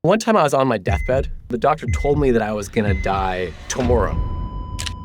One time I was on my deathbed. The doctor told me that I was gonna die tomorrow.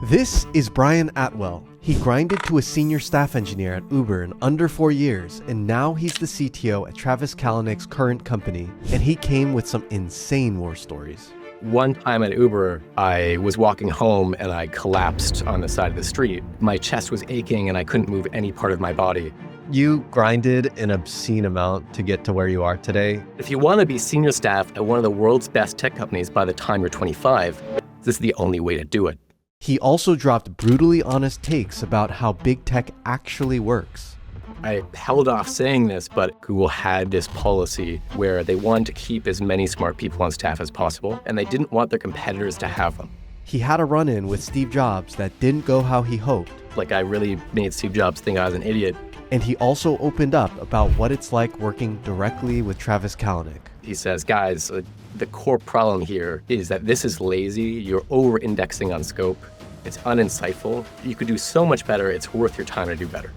This is Brian Attwell. He grinded to a senior staff engineer at Uber in under 4 years, and now he's the CTO at Travis Kalanick's current company, and he came with some insane war stories. One time at Uber, I was walking home and I collapsed on the side of the street. My chest was aching and I couldn't move any part of my body. You grinded an obscene amount to get to where you are today. If you want to be senior staff at one of the world's best tech companies by the time you're 25, this is the only way to do it. He also dropped brutally honest takes about how big tech actually works. I held off saying this, but Google had this policy where they wanted to keep as many smart people on staff as possible, and they didn't want their competitors to have them. He had a run-in with Steve Jobs that didn't go how he hoped. Like, I really made Steve Jobs think I was an idiot. And he also opened up about what it's like working directly with Travis Kalanick. He says, guys, the core problem here is that this is lazy. You're over-indexing on scope. It's uninsightful. You could do so much better. It's worth your time to do better.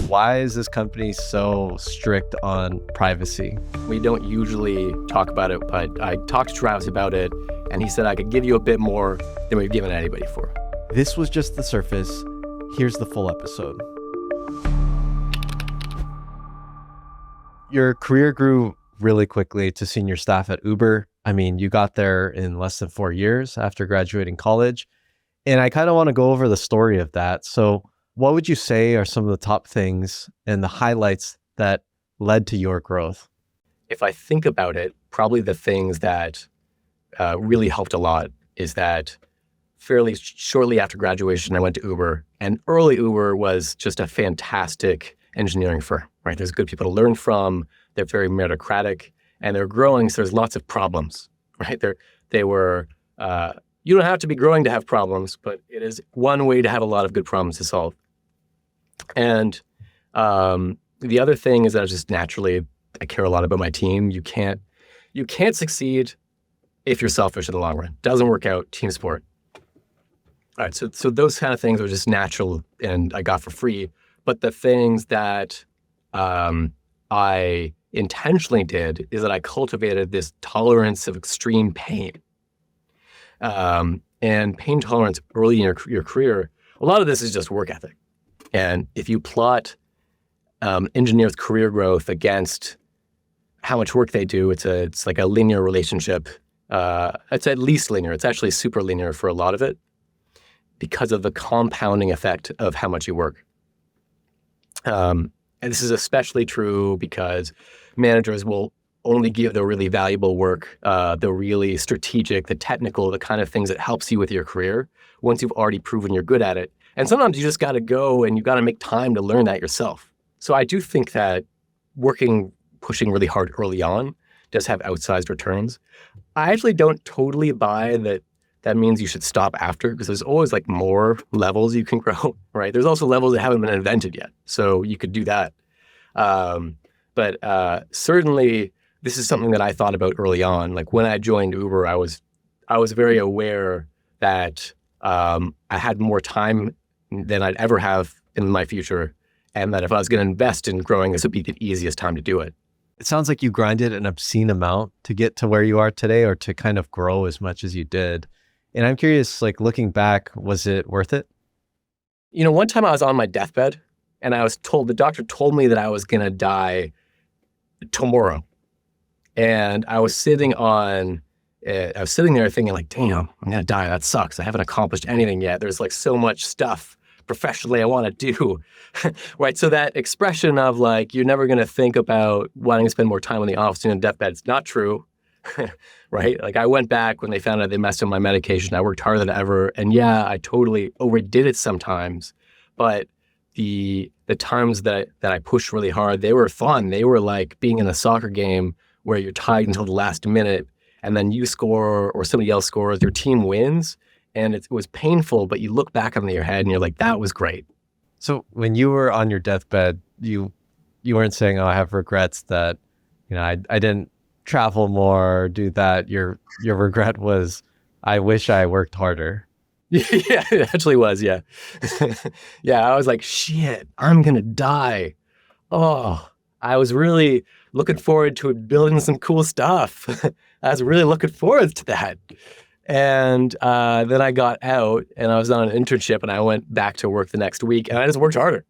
Why is this company so strict on privacy? We don't usually talk about it, but I talked to Travis about it, and he said I could give you a bit more than we've given anybody for. This was just the surface. Here's the full episode. Your career grew really quickly to senior staff at Uber. I mean, you got there in less than 4 years after graduating college. And I kind of want to go over the story of that. So what would you say are some of the top things and the highlights that led to your growth? If I think about it, probably the things that really helped a lot is that fairly shortly after graduation, I went to Uber. And early Uber was just a fantastic engineering firm, right? There's good people to learn from. They're very meritocratic, and they're growing, so there's lots of problems, right? They were, you don't have to be growing to have problems, but it is one way to have a lot of good problems to solve. And the other thing is that I care a lot about my team. You can't succeed if you're selfish in the long run. Doesn't work out, team sport. All right, so those kind of things are just natural and I got for free. But the things that I intentionally did is that I cultivated this tolerance of extreme pain. And pain tolerance early in your career, a lot of this is just work ethic. And if you plot engineers' career growth against how much work they do, it's like a linear relationship. It's at least linear. It's actually super linear for a lot of it because of the compounding effect of how much you work. And this is especially true because managers will only give the really valuable work, the really strategic, the technical, the kind of things that helps you with your career once you've already proven you're good at it. And sometimes you just got to go and you got to make time to learn that yourself. So I do think that pushing really hard early on does have outsized returns. I actually don't totally buy that means you should stop after, because there's always like more levels you can grow, right? There's also levels that haven't been invented yet. So you could do that. But certainly this is something that I thought about early on. Like when I joined Uber, I was very aware that I had more time than I'd ever have in my future. And that if I was going to invest in growing, this would be the easiest time to do it. It sounds like you grinded an obscene amount to get to where you are today, or to kind of grow as much as you did. And I'm curious, like looking back, was it worth it? You know, one time I was on my deathbed and the doctor told me that I was going to die tomorrow. And I was sitting there thinking like, damn, I'm going to die. That sucks. I haven't accomplished anything yet. There's like so much stuff professionally I want to do, right? So that expression of like, you're never going to think about wanting to spend more time on the office in a deathbed, it's not true. Right? Like I went back when they found out they messed up my medication. I worked harder than ever. And yeah, I totally overdid it sometimes. But the times that I pushed really hard, they were fun. They were like being in a soccer game where you're tied until the last minute and then you score or somebody else scores, your team wins. And it was painful, but you look back on your head and you're like, that was great. So when you were on your deathbed, you weren't saying, oh, I have regrets that, I didn't travel more, do that. Your regret was, I wish I worked harder. Yeah, it actually was. Yeah. Yeah. I was like, shit, I'm going to die. Oh, I was really looking forward to building some cool stuff. I was really looking forward to that. And then I got out and I was on an internship and I went back to work the next week and I just worked harder.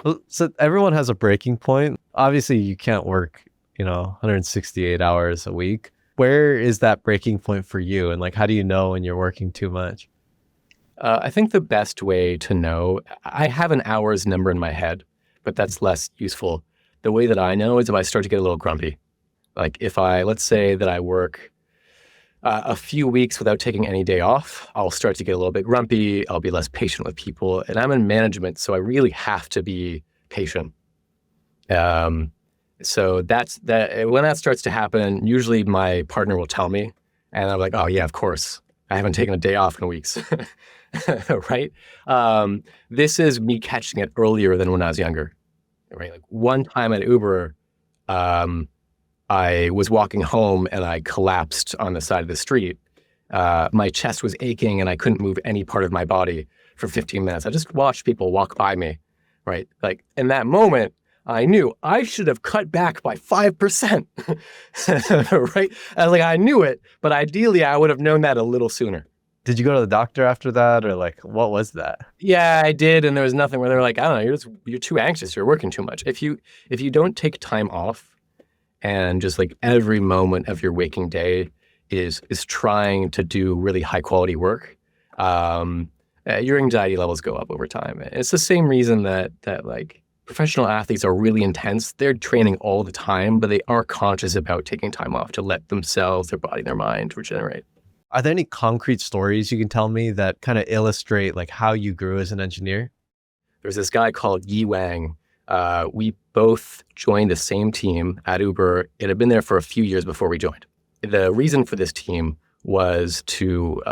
Well, so everyone has a breaking point. Obviously, you can't work, 168 hours a week. Where is that breaking point for you? And like, how do you know when you're working too much? I think the best way to know, I have an hours number in my head, but that's less useful. The way that I know is if I start to get a little grumpy. Like let's say that I work a few weeks without taking any day off, I'll start to get a little bit grumpy. I'll be less patient with people. And I'm in management, so I really have to be patient. So that's that. When that starts to happen, usually my partner will tell me, and I'm like, oh yeah, of course. I haven't taken a day off in weeks, right? This is me catching it earlier than when I was younger, right? Like one time at Uber, I was walking home and I collapsed on the side of the street. My chest was aching and I couldn't move any part of my body for 15 minutes. I just watched people walk by me, right? Like in that moment, I knew I should have cut back by 5%, right? I knew it, but ideally I would have known that a little sooner. Did you go to the doctor after that, or like, what was that? Yeah, I did, and there was nothing where they were like, I don't know, you're too anxious, you're working too much. If you don't take time off, and just like every moment of your waking day is trying to do really high quality work, your anxiety levels go up over time. It's the same reason that like professional athletes are really intense. They're training all the time, but they are conscious about taking time off to let themselves, their body, their mind regenerate. Are there any concrete stories you can tell me that kind of illustrate like how you grew as an engineer? There's this guy called Yi Wang. We both joined the same team at Uber. It had been there for a few years before we joined. The reason for this team was to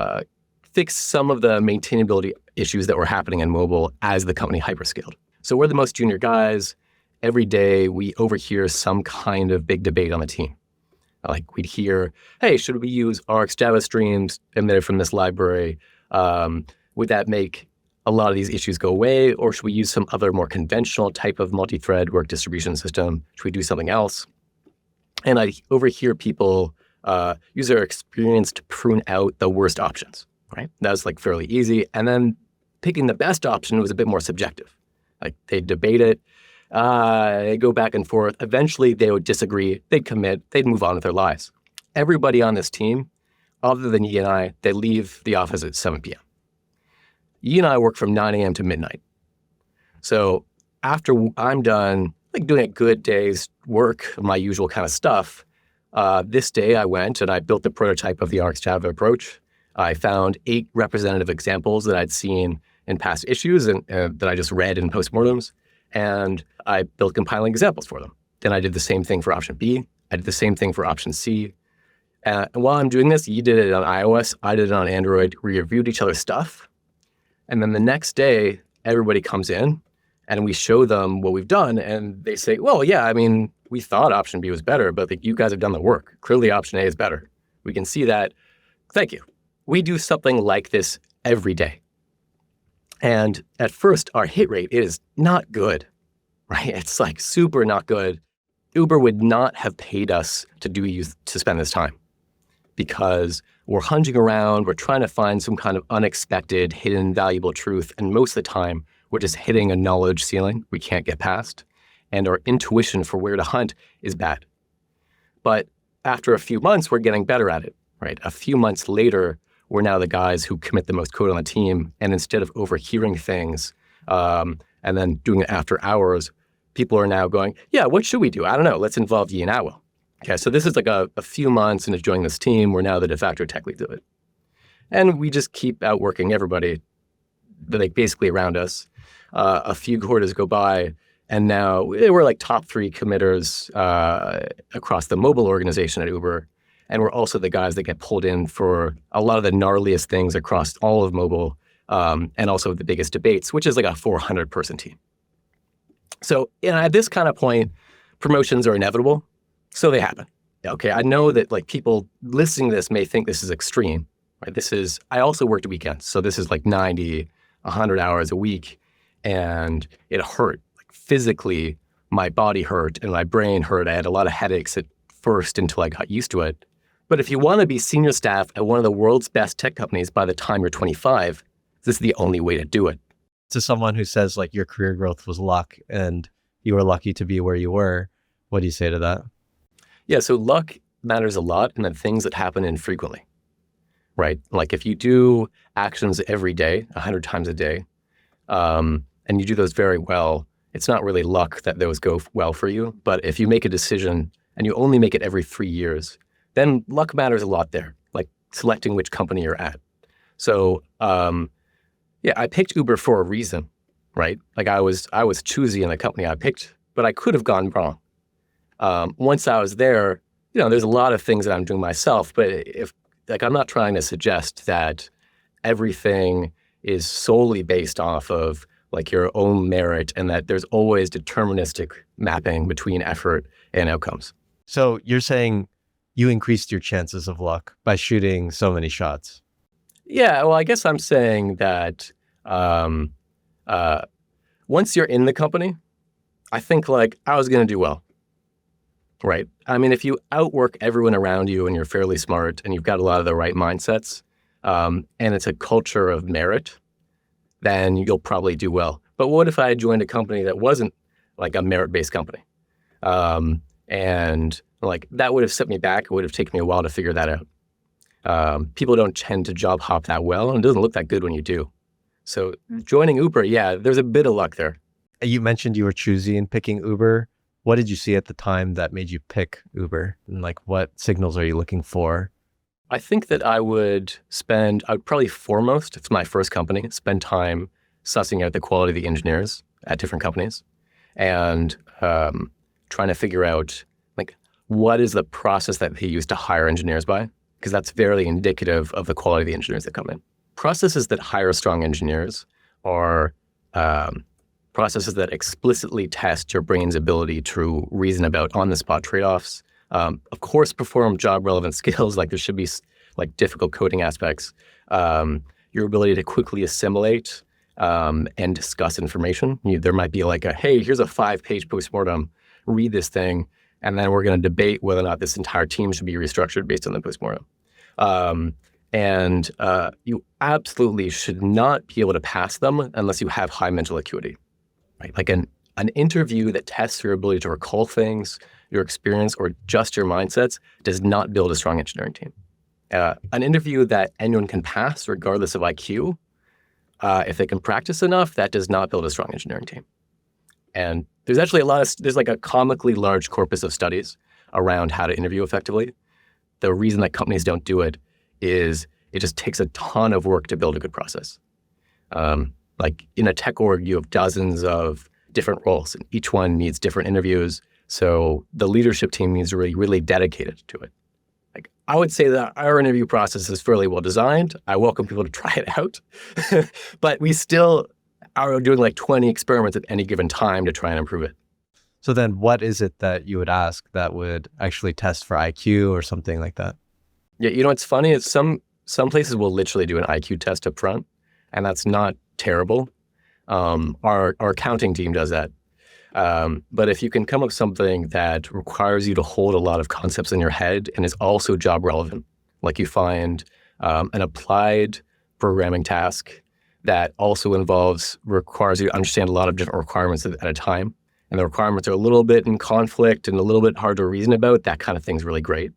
fix some of the maintainability issues that were happening in mobile as the company hyperscaled. So we're the most junior guys. Every day we overhear some kind of big debate on the team. Like we'd hear, hey, should we use Arc's Java streams emitted from this library? Would that make a lot of these issues go away? Or should we use some other more conventional type of multi-thread work distribution system? Should we do something else? And I overhear people use their experience to prune out the worst options, right? That was like fairly easy. And then picking the best option was a bit more subjective. Like they'd debate it, they'd go back and forth. Eventually they would disagree, they'd commit, they'd move on with their lives. Everybody on this team, other than Yi and I, they leave the office at 7 p.m. Yi and I work from 9 a.m. to midnight. So after I'm done, like doing a good day's work, my usual kind of stuff, this day I went and I built the prototype of the Arc's Java approach. I found 8 representative examples that I'd seen in past issues and that I just read in postmortems, and I built compiling examples for them. Then I did the same thing for option B. I did the same thing for option C. And while I'm doing this, you did it on iOS, I did it on Android. We reviewed each other's stuff. And then the next day, everybody comes in and we show them what we've done. And they say, well, yeah, I mean, we thought option B was better, but like, you guys have done the work. Clearly option A is better. We can see that. Thank you. We do something like this every day. And at first, our hit rate is not good, right? It's like super not good. Uber would not have paid us to spend this time because we're hunting around, we're trying to find some kind of unexpected, hidden, valuable truth. And most of the time, we're just hitting a knowledge ceiling we can't get past. And our intuition for where to hunt is bad. But after a few months, we're getting better at it, right? A few months later, we're now the guys who commit the most code on the team. And instead of overhearing things and then doing it after hours, people are now going, yeah, what should we do? I don't know. Let's involve Yi and Attwell. Okay, so this is like a few months into joining this team. We're now the de facto tech leads of it. And we just keep outworking everybody like basically around us. A few quarters go by, and now we're like top 3 committers across the mobile organization at Uber. And we're also the guys that get pulled in for a lot of the gnarliest things across all of mobile, and also the biggest debates, which is like a 400-person team. So at this kind of point, promotions are inevitable, so they happen. Okay, I know that like people listening to this may think this is extreme, right? I also worked weekends, so this is like 90, 100 hours a week, and it hurt. Like physically, my body hurt and my brain hurt. I had a lot of headaches at first until I got used to it. But if you want to be senior staff at one of the world's best tech companies by the time you're 25, this is the only way to do it. To someone who says like your career growth was luck and you were lucky to be where you were, what do you say to that? Yeah, so luck matters a lot in the things that happen infrequently, right? Like if you do actions every day, 100 times a day, and you do those very well, it's not really luck that those go well for you. But if you make a decision and you only make it every 3 years, then luck matters a lot there, like selecting which company you're at. So yeah, I picked Uber for a reason, right? Like I was choosy in the company I picked, but I could have gone wrong. Once I was there, there's a lot of things that I'm doing myself, but I'm not trying to suggest that everything is solely based off of like your own merit and that there's always deterministic mapping between effort and outcomes. So you're saying you increased your chances of luck by shooting so many shots? Yeah, well, I guess I'm saying that once you're in the company, I think like I was going to do well, right? I mean, if you outwork everyone around you and you're fairly smart and you've got a lot of the right mindsets, and it's a culture of merit, then you'll probably do well. But what if I had joined a company that wasn't like a merit-based company? And like that would have set me back. It would have taken me a while to figure that out. People don't tend to job hop that well, and it doesn't look that good when you do. So joining Uber, yeah, there's a bit of luck there. You mentioned you were choosy in picking Uber. What did you see at the time that made you pick Uber? And like, what signals are you looking for? I think that I would probably foremost, it's my first company, spend time sussing out the quality of the engineers at different companies and trying to figure out like, what is the process that they use to hire engineers by? Because that's very indicative of the quality of the engineers that come in. Processes that hire strong engineers are processes that explicitly test your brain's ability to reason about on-the-spot trade-offs. Of course, perform job-relevant skills, like there should be like difficult coding aspects. Your ability to quickly assimilate and discuss information. There might be like hey, here's a 5-page postmortem, read this thing, and then we're going to debate whether or not this entire team should be restructured based on the postmortem. And you absolutely should not be able to pass them unless you have high mental acuity. Right? Like an interview that tests your ability to recall things, your experience, or just your mindsets does not build a strong engineering team. An interview that anyone can pass regardless of IQ, if they can practice enough, that does not build a strong engineering team. And there's actually there's like a comically large corpus of studies around how to interview effectively. The reason that companies don't do it is it just takes a ton of work to build a good process. Like in a tech org, you have dozens of different roles, and each one needs different interviews. So the leadership team needs to be really dedicated to it. Like I would say that our interview process is fairly well designed. I welcome people to try it out, but we still are doing like 20 experiments at any given time to try and improve it. So then what is it that you would ask that would actually test for IQ or something like that? Yeah, it's funny. It's some places will literally do an IQ test up front, and that's not terrible. Our accounting team does that. But if you can come up with something that requires you to hold a lot of concepts in your head and is also job relevant, like you find an applied programming task that also requires you to understand a lot of different requirements at a time, and the requirements are a little bit in conflict and a little bit hard to reason about, that kind of thing's really great.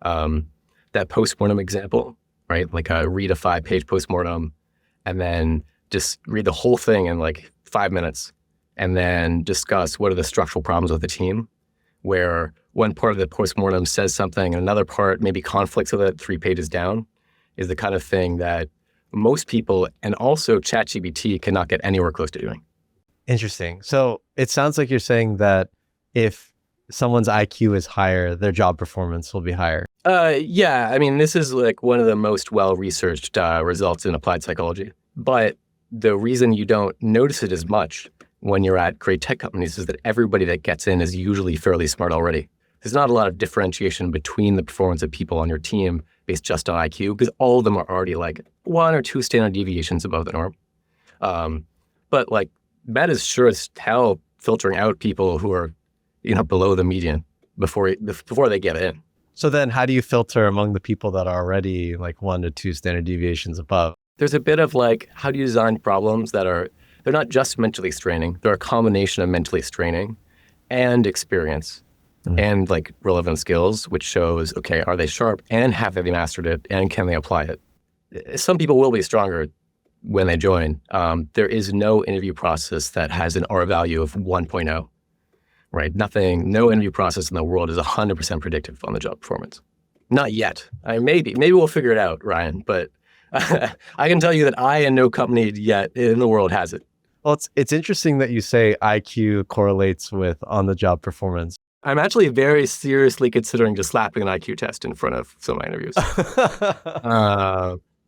That postmortem example, right? Like read a 5-page postmortem and then just read the whole thing in like 5 minutes and then discuss what are the structural problems with the team, where one part of the postmortem says something and another part maybe conflicts with it 3 pages down, is the kind of thing that most people and also ChatGPT cannot get anywhere close to doing. Interesting. So it sounds like you're saying that if someone's IQ is higher, their job performance will be higher. Yeah, I mean, this is like one of the most well-researched results in applied psychology. But the reason you don't notice it as much when you're at great tech companies is that everybody that gets in is usually fairly smart already. There's not a lot of differentiation between the performance of people on your team based just on IQ, because all of them are already like 1 or 2 standard deviations above the norm. But like that is sure as hell filtering out people who are, below the median before they get in. So then how do you filter among the people that are already like 1 to 2 standard deviations above? There's a bit of like, how do you design problems that are, they're not just mentally straining, they're a combination of mentally straining and experience and like relevant skills, which shows, okay, are they sharp and have they mastered it and can they apply it? Some people will be stronger when they join. There is no interview process that has an R value of 1.0. Right? No interview process in the world is 100% predictive on the job performance. Not yet. Maybe we'll figure it out, Ryan, but I can tell you that I and no company yet in the world has it. Well, it's interesting that you say IQ correlates with on-the-job performance. I'm actually very seriously considering just slapping an IQ test in front of some of my interviews.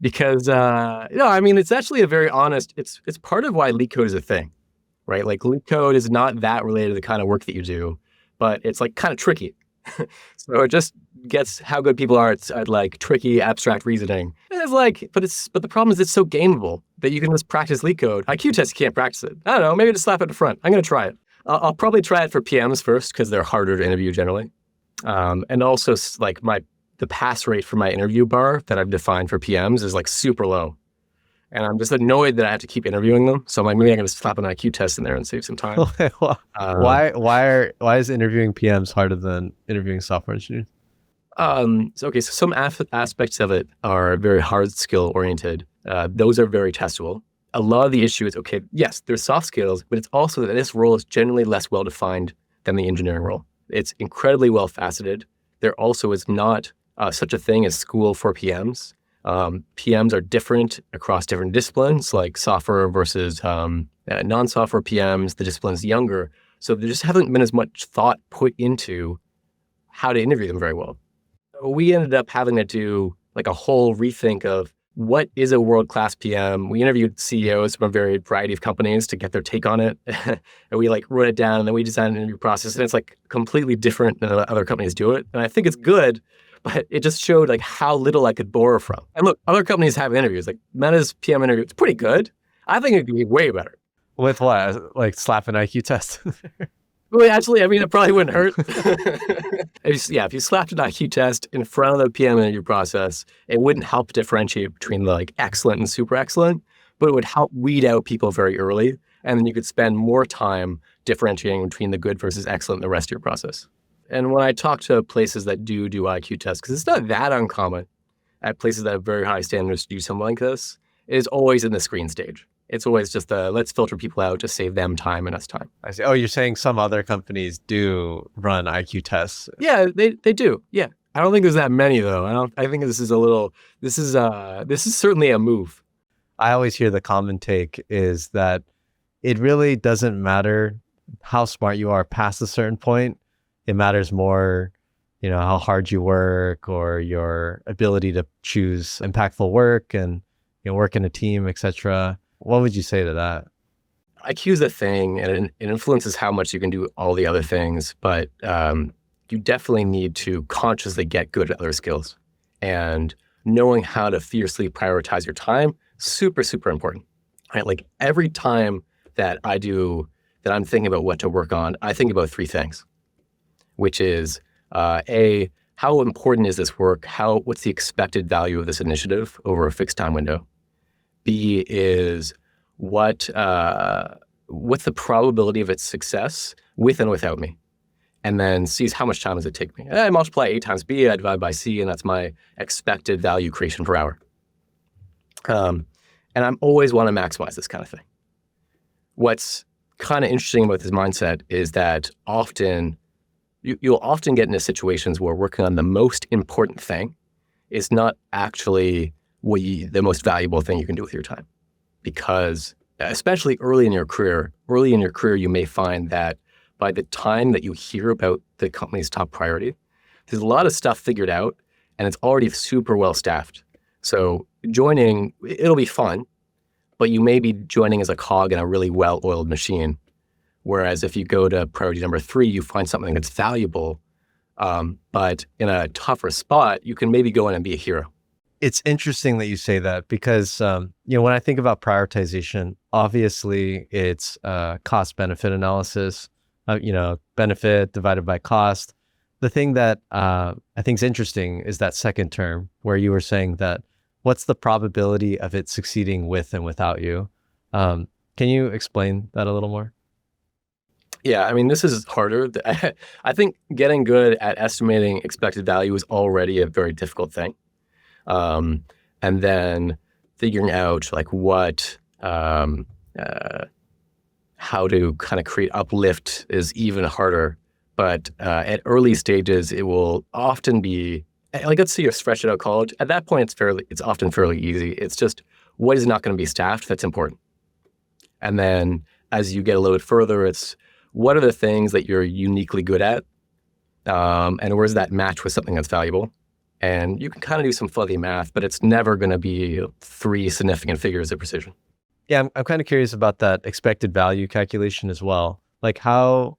Because, it's actually a very honest, it's part of why leak code is a thing. Right? Like leak code is not that related to the kind of work that you do, but it's like kind of tricky. So it just gets how good people are at like tricky abstract reasoning. And it's like, but the problem is it's so gameable that you can just practice leak code. IQ tests, you can't practice it. I don't know, maybe just slap it in front. I'm going to try it. I'll probably try it for PMs first because they're harder to interview generally. And also like the pass rate for my interview bar that I've defined for PMs is like super low. And I'm just annoyed that I have to keep interviewing them. So I'm like, maybe I'm going to slap an IQ test in there and save some time. Why is interviewing PMs harder than interviewing software engineers? So some aspects of it are very hard skill oriented. Those are very testable. A lot of the issue is, okay, yes, there's soft skills, but it's also that this role is generally less well-defined than the engineering role. It's incredibly well-faceted. There also is not such a thing as school for PMs. PMs are different across different disciplines, like software versus non-software PMs. The discipline is younger. So there just haven't been as much thought put into how to interview them very well. We ended up having to do like a whole rethink of what is a world-class PM. We interviewed CEOs from a variety of companies to get their take on it. And we like wrote it down and then we designed an interview process. And it's like completely different than other companies do it. And I think it's good. But it just showed like how little I could borrow from. And look, other companies have interviews. Like Meta's PM interview, it's pretty good. I think it could be way better. With what? Like slap an IQ test? Well, actually, it probably wouldn't hurt. If you slapped an IQ test in front of the PM interview process, it wouldn't help differentiate between the like excellent and super excellent, but it would help weed out people very early. And then you could spend more time differentiating between the good versus excellent in the rest of your process. And when I talk to places that do IQ tests, because it's not that uncommon at places that have very high standards to do something like this, it is always in the screen stage. It's always just let's filter people out to save them time and us time. I see. Oh, you're saying some other companies do run IQ tests? Yeah, they do. Yeah. I don't think there's that many though. I think this is certainly a move. I always hear the common take is that it really doesn't matter how smart you are past a certain point. It matters more, how hard you work or your ability to choose impactful work and work in a team, etc. What would you say to that? IQ is a thing, and it influences how much you can do all the other things. But you definitely need to consciously get good at other skills, and knowing how to fiercely prioritize your time, super, super important. Right? Like every time that I'm thinking about what to work on, I think about 3 things. Which is A, how important is this work? What's the expected value of this initiative over a fixed time window? B is what's the probability of its success with and without me? And then C is how much time does it take me? I multiply A times B, I divide by C, and that's my expected value creation per hour. And I'm always want to maximize this kind of thing. What's kind of interesting about this mindset is that you'll often get into situations where working on the most important thing is not actually the most valuable thing you can do with your time. Because especially early in your career, you may find that by the time that you hear about the company's top priority, there's a lot of stuff figured out and it's already super well staffed. So joining, it'll be fun, but you may be joining as a cog in a really well-oiled machine. Whereas if you go to priority number 3, you find something that's valuable, but in a tougher spot, you can maybe go in and be a hero. It's interesting that you say that because, when I think about prioritization, obviously it's cost-benefit analysis, benefit divided by cost. the thing that I think is interesting is that second term where you were saying that what's the probability of it succeeding with and without you? Can you explain that a little more? Yeah, I mean, this is harder. I think getting good at estimating expected value is already a very difficult thing. And then figuring out like how to kind of create uplift is even harder. But at early stages, it will often be like, let's say you're fresh out of college. At that point, it's often fairly easy. It's just what is not going to be staffed that's important. And then as you get a little bit further, it's what are the things that you're uniquely good at, and where does that match with something that's valuable? And you can kind of do some fuzzy math, but it's never going to be 3 significant figures of precision. Yeah, I'm kind of curious about that expected value calculation as well. Like how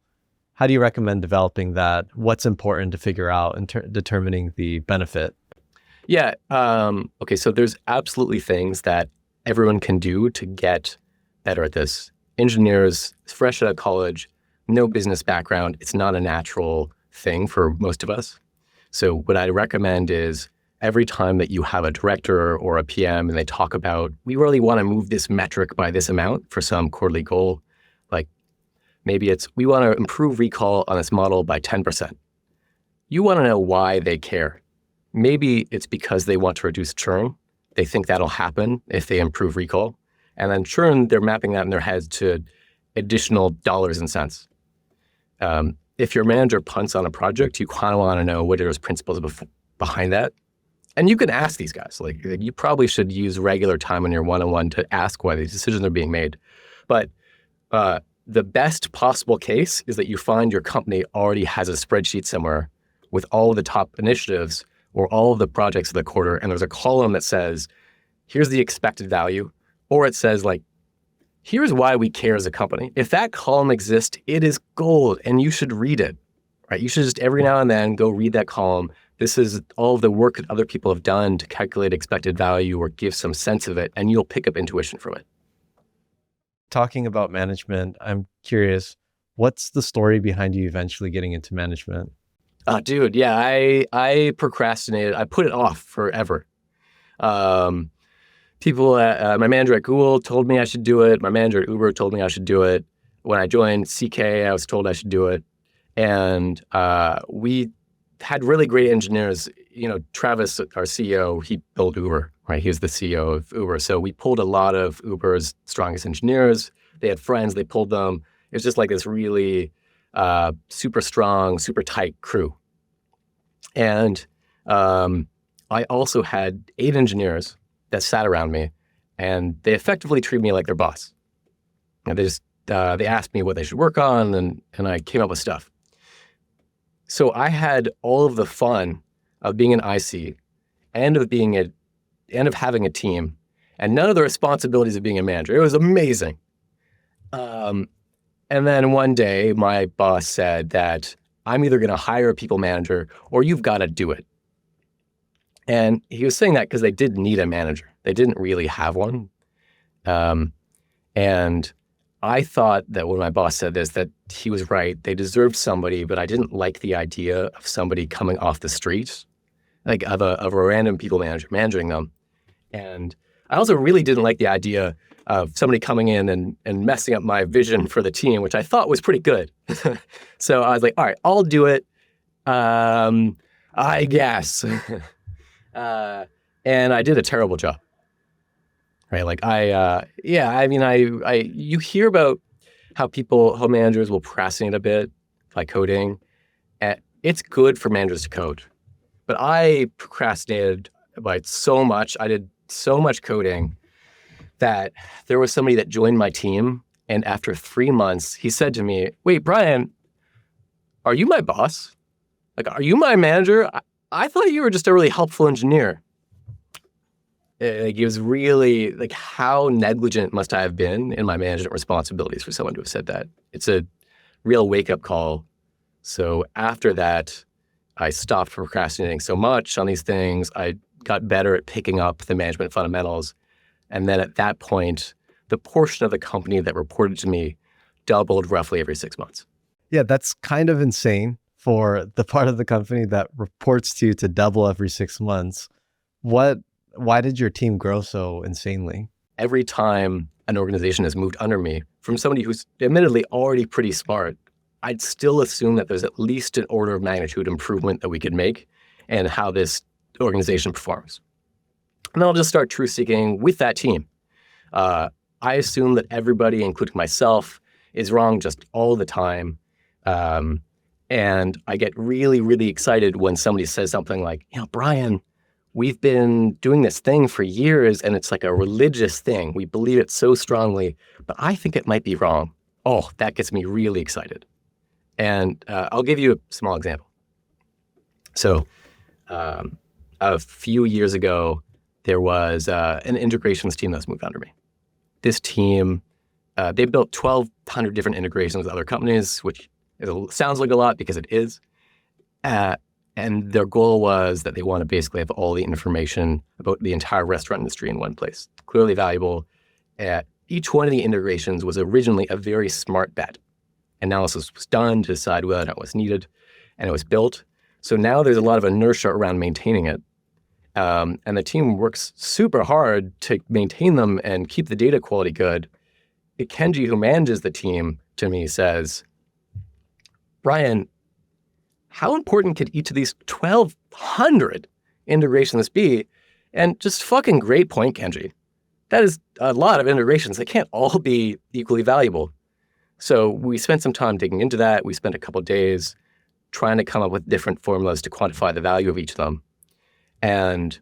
do you recommend developing that? What's important to figure out in determining the benefit? Yeah. Okay. So there's absolutely things that everyone can do to get better at this. Engineers, fresh out of college, no business background. It's not a natural thing for most of us. So what I recommend is every time that you have a director or a PM and they talk about, we really want to move this metric by this amount for some quarterly goal, like maybe it's, we want to improve recall on this model by 10%. You want to know why they care. Maybe it's because they want to reduce churn. They think that'll happen if they improve recall. And then churn, they're mapping that in their heads to additional dollars and cents. If your manager punts on a project, you kind of want to know what are those principles behind that. And you can ask these guys, like you probably should use regular time on your one-on-one to ask why these decisions are being made. But the best possible case is that you find your company already has a spreadsheet somewhere with all of the top initiatives or all of the projects of the quarter, and there's a column that says, here's the expected value, or it says like, here's why we care as a company. If that column exists, it is gold and you should read it, right? You should just every now and then go read that column. This is all of the work that other people have done to calculate expected value or give some sense of it, and you'll pick up intuition from it. Talking about management, I'm curious, what's the story behind you eventually getting into management? Dude, yeah, I procrastinated. I put it off forever. People, my manager at Google told me I should do it. My manager at Uber told me I should do it. When I joined CK, I was told I should do it. And we had really great engineers. You know, Travis, our CEO, he built Uber, right? He was the CEO of Uber. So we pulled a lot of Uber's strongest engineers. They had friends, they pulled them. It was just like this really super strong, super tight crew. And I also had 8 engineers that sat around me, and they effectively treated me like their boss. And they asked me what they should work on, and I came up with stuff. So I had all of the fun of being an IC and of having a team, and none of the responsibilities of being a manager. It was amazing. And then one day, my boss said that I'm either going to hire a people manager or you've got to do it. And he was saying that because they didn't need a manager. They didn't really have one. And I thought that when my boss said this, that he was right. They deserved somebody, but I didn't like the idea of somebody coming off the street, like of a random people manager managing them. And I also really didn't like the idea of somebody coming in and messing up my vision for the team, which I thought was pretty good. So I was like, all right, I'll do it. I guess. And I did a terrible job, right? Like you hear about how managers will procrastinate a bit by coding. And it's good for managers to code, but I procrastinated by so much. I did so much coding that there was somebody that joined my team. And after 3 months, he said to me, wait, Brian, are you my boss? Like, are you my manager? I thought you were just a really helpful engineer. It was really like, how negligent must I have been in my management responsibilities for someone to have said that? It's a real wake-up call. So after that, I stopped procrastinating so much on these things. I got better at picking up the management fundamentals. And then at that point, the portion of the company that reported to me doubled roughly every 6 months. Yeah, that's kind of insane for the part of the company that reports to you to double every 6 months. Why did your team grow so insanely? Every time an organization has moved under me from somebody who's admittedly already pretty smart, I'd still assume that there's at least an order of magnitude improvement that we could make and how this organization performs. And then I'll just start truth seeking with that team. I assume that everybody, including myself, is wrong just all the time. And I get really, really excited when somebody says something like, Brian, we've been doing this thing for years and it's like a religious thing. We believe it so strongly, but I think it might be wrong. Oh, that gets me really excited. And I'll give you a small example. So a few years ago, there was an integrations team that's moved under me. This team, they built 1,200 different integrations with other companies, which sounds like a lot because it is. And their goal was that they want to basically have all the information about the entire restaurant industry in one place. Clearly valuable. Each one of the integrations was originally a very smart bet. Analysis was done to decide whether that was needed, and it was built. So now there's a lot of inertia around maintaining it. And the team works super hard to maintain them and keep the data quality good. 𝗪𝗫, who manages the team, to me says, Brian, how important could each of these 1,200 integrations be? And just fucking great point, 𝗪𝗫. That is a lot of integrations. They can't all be equally valuable. So we spent some time digging into that. We spent a couple of days trying to come up with different formulas to quantify the value of each of them. And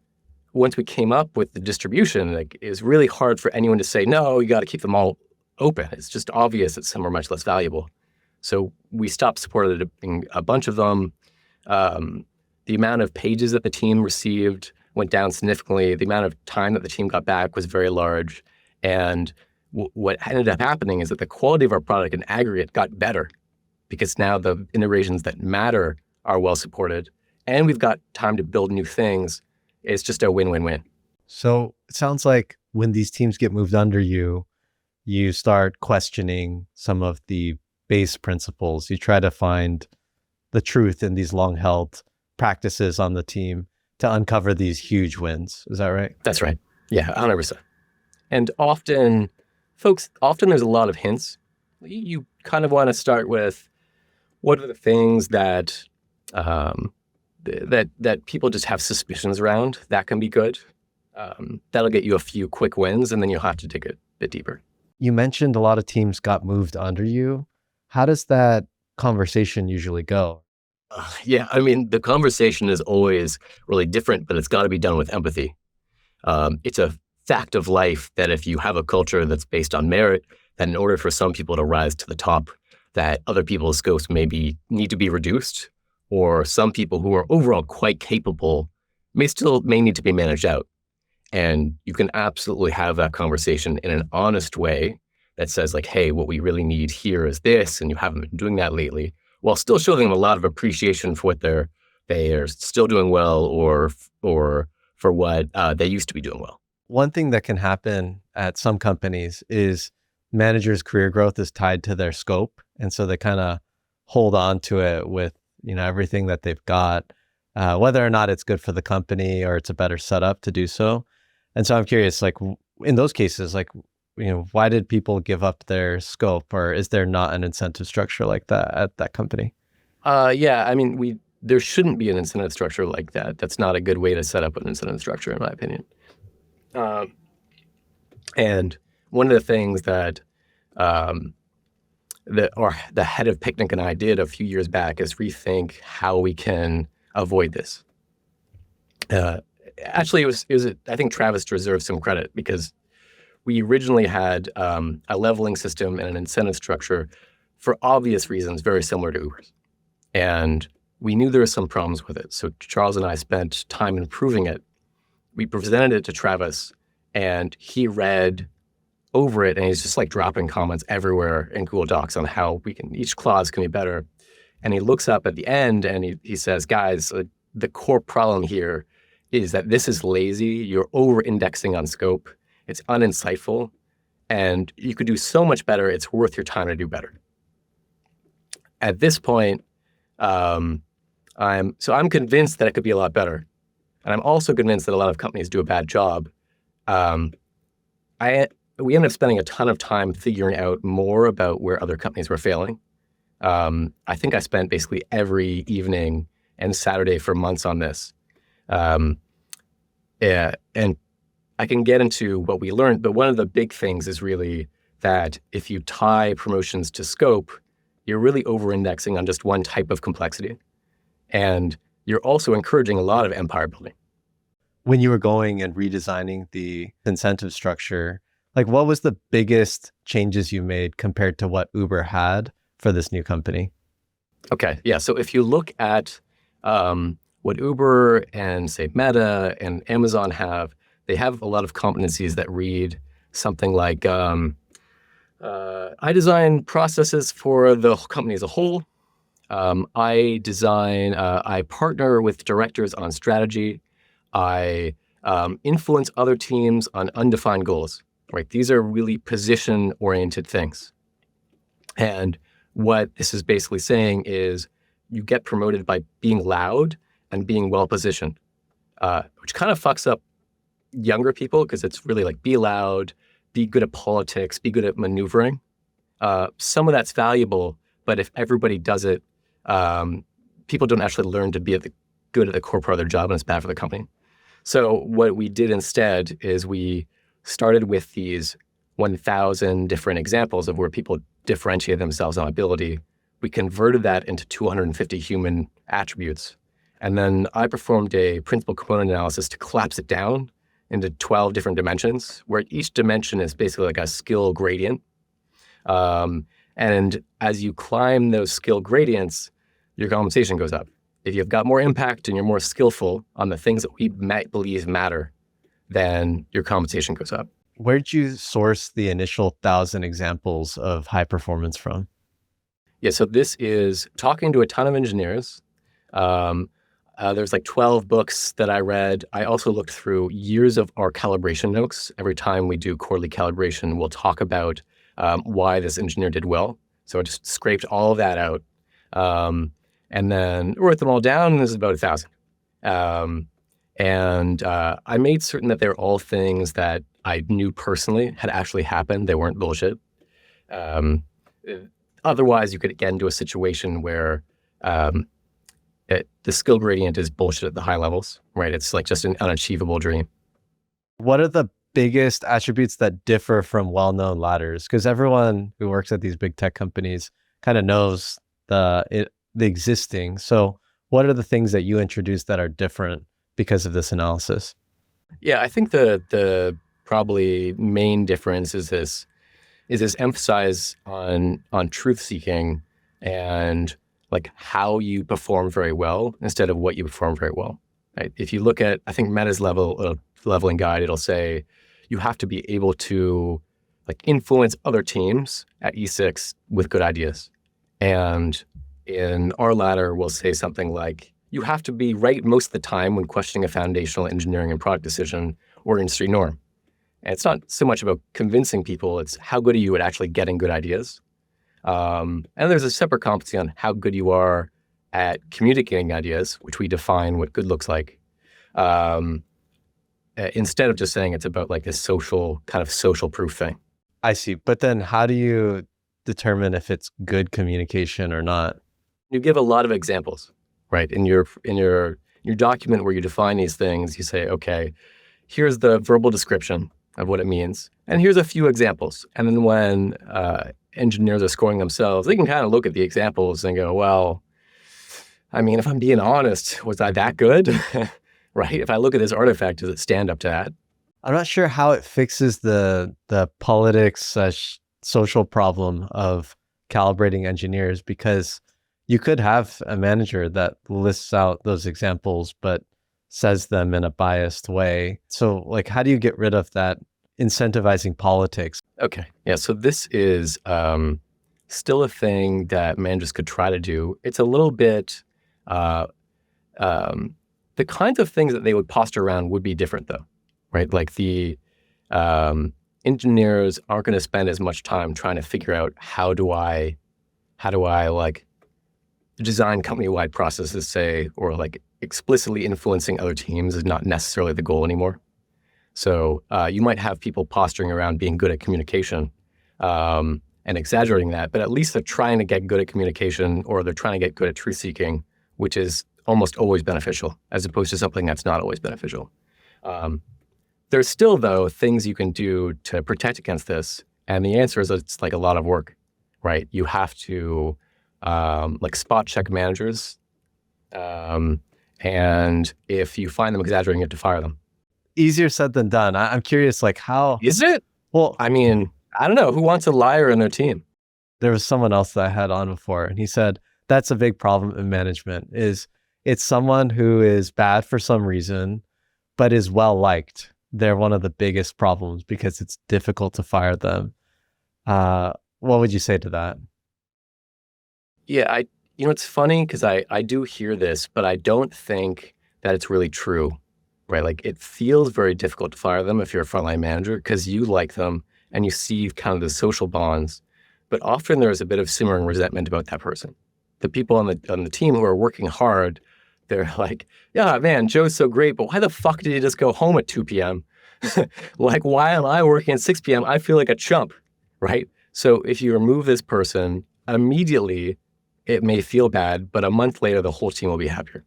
once we came up with the distribution, it was really hard for anyone to say, no, you got to keep them all open. It's just obvious that some are much less valuable. So we stopped supporting a bunch of them. The amount of pages that the team received went down significantly. The amount of time that the team got back was very large. And what ended up happening is that the quality of our product in aggregate got better because now the integrations that matter are well supported. And we've got time to build new things. It's just a win-win-win. So it sounds like when these teams get moved under you, you start questioning some of the base principles. You try to find the truth in these long-held practices on the team to uncover these huge wins. Is that right? That's right. Yeah, 100%. And often there's a lot of hints. You kind of want to start with what are the things that that people just have suspicions around. That can be good. That'll get you a few quick wins, and then you'll have to dig a bit deeper. You mentioned a lot of teams got moved under you. How does that conversation usually go? Yeah, I mean, the conversation is always really different, but it's got to be done with empathy. It's a fact of life that if you have a culture that's based on merit, that in order for some people to rise to the top, that other people's scopes maybe need to be reduced, or some people who are overall quite capable may need to be managed out. And you can absolutely have that conversation in an honest way that says like, hey, what we really need here is this, and you haven't been doing that lately, while still showing them a lot of appreciation for what they are still doing well, or for what they used to be doing well. One thing that can happen at some companies is managers' career growth is tied to their scope. And so they kind of hold on to it with, everything that they've got, whether or not it's good for the company or it's a better setup to do so. And so I'm curious, like in those cases, like, why did people give up their scope, or is there not an incentive structure like that at that company? Yeah, I mean, there shouldn't be an incentive structure like that. That's not a good way to set up an incentive structure, in my opinion. And one of the things that the head of Picnic and I did a few years back is rethink how we can avoid this. Actually, I think Travis deserves some credit because we originally had a leveling system and an incentive structure for obvious reasons, very similar to Uber's. And we knew there were some problems with it. So Charles and I spent time improving it. We presented it to Travis, and he read over it, and he's just like dropping comments everywhere in Google Docs on how each clause can be better. And he looks up at the end and he says, guys, the core problem here is that this is lazy. You're over-indexing on scope. It's uninsightful, and you could do so much better. It's worth your time to do better. At this point, I'm convinced that it could be a lot better. And I'm also convinced that a lot of companies do a bad job. We ended up spending a ton of time figuring out more about where other companies were failing. I think I spent basically every evening and Saturday for months on this. Yeah, and I can get into what we learned, but one of the big things is really that if you tie promotions to scope, you're really over-indexing on just one type of complexity. And you're also encouraging a lot of empire building. When you were going and redesigning the incentive structure, like what was the biggest changes you made compared to what Uber had for this new company? Okay, yeah. So if you look at what Uber and say Meta and Amazon have, they have a lot of competencies that read something like, I design processes for the company as a whole. I partner with directors on strategy. I influence other teams on undefined goals, right? These are really position-oriented things. And what this is basically saying is you get promoted by being loud and being well-positioned, which kind of fucks up younger people because it's really like be loud, be good at politics, be good at maneuvering. Some of that's valuable, but if everybody does it, people don't actually learn to be good at the core part of their job, and it's bad for the company. So what we did instead is we started with these 1,000 different examples of where people differentiate themselves on ability. We converted that into 250 human attributes. And then I performed a principal component analysis to collapse it down into 12 different dimensions, where each dimension is basically like a skill gradient. And as you climb those skill gradients, your compensation goes up. If you've got more impact and you're more skillful on the things that we might believe matter, then your compensation goes up. Where did you source the initial 1,000 examples of high performance from? Yeah, so this is talking to a ton of engineers. There's like 12 books that I read. I also looked through years of our calibration notes. Every time we do quarterly calibration, we'll talk about why this engineer did well. So I just scraped all of that out and then wrote them all down, and this is about 1,000. I made certain that they're all things that I knew personally had actually happened. They weren't bullshit. Otherwise, you could get into a situation where the skill gradient is bullshit at the high levels, right? It's like just an unachievable dream. What are the biggest attributes that differ from well-known ladders? Because everyone who works at these big tech companies kind of knows the existing. So what are the things that you introduced that are different because of this analysis? Yeah, I think the probably main difference is this emphasis on truth seeking and like how you perform very well instead of what you perform very well. Right? If you look at, I think Meta's leveling guide, it'll say you have to be able to like influence other teams at E6 with good ideas. And in our ladder, we'll say something like, you have to be right most of the time when questioning a foundational engineering and product decision or industry norm. And it's not so much about convincing people, it's how good are you at actually getting good ideas. And there's a separate competency on how good you are at communicating ideas, which we define what good looks like. Instead of just saying it's about like this social proof thing. I see. But then how do you determine if it's good communication or not? You give a lot of examples, right? In your document where you define these things, you say, okay, here's the verbal description of what it means. And here's a few examples. And then when engineers are scoring themselves, they can kind of look at the examples and go, well, I mean, if I'm being honest, was I that good? Right? If I look at this artifact, does it stand up to that? I'm not sure how it fixes the politics/social problem of calibrating engineers, because you could have a manager that lists out those examples, but says them in a biased way. So like, how do you get rid of that incentivizing politics? Okay. Yeah. So this is still a thing that managers could try to do. It's a little bit, the kinds of things that they would posture around would be different though, right? Like the engineers aren't going to spend as much time trying to figure out how do I like design company-wide processes, say, or like explicitly influencing other teams is not necessarily the goal anymore. So you might have people posturing around being good at communication and exaggerating that, but at least they're trying to get good at communication, or they're trying to get good at truth seeking, which is almost always beneficial, as opposed to something that's not always beneficial. There's still, though, things you can do to protect against this. And the answer is that it's like a lot of work, right? You have to like spot check managers. And if you find them exaggerating, you have to fire them. Easier said than done. I'm curious, like how... Is it? Well, I mean, I don't know. Who wants a liar in their team? there was someone else that I had on before, and he said, that's a big problem in management, is it's someone who is bad for some reason, but is well-liked. They're one of the biggest problems because it's difficult to fire them. What would you say to that? Yeah, it's funny because I do hear this, but I don't think that it's really true, right? Like it feels very difficult to fire them if you're a frontline manager because you like them and you see kind of the social bonds, but often there's a bit of simmering resentment about that person. The people on the team who are working hard, they're like, yeah, man, Joe's so great, but why the fuck did he just go home at 2 p.m.? Like, why am I working at 6 p.m.? I feel like a chump, right? So if you remove this person, immediately it may feel bad, but a month later, the whole team will be happier.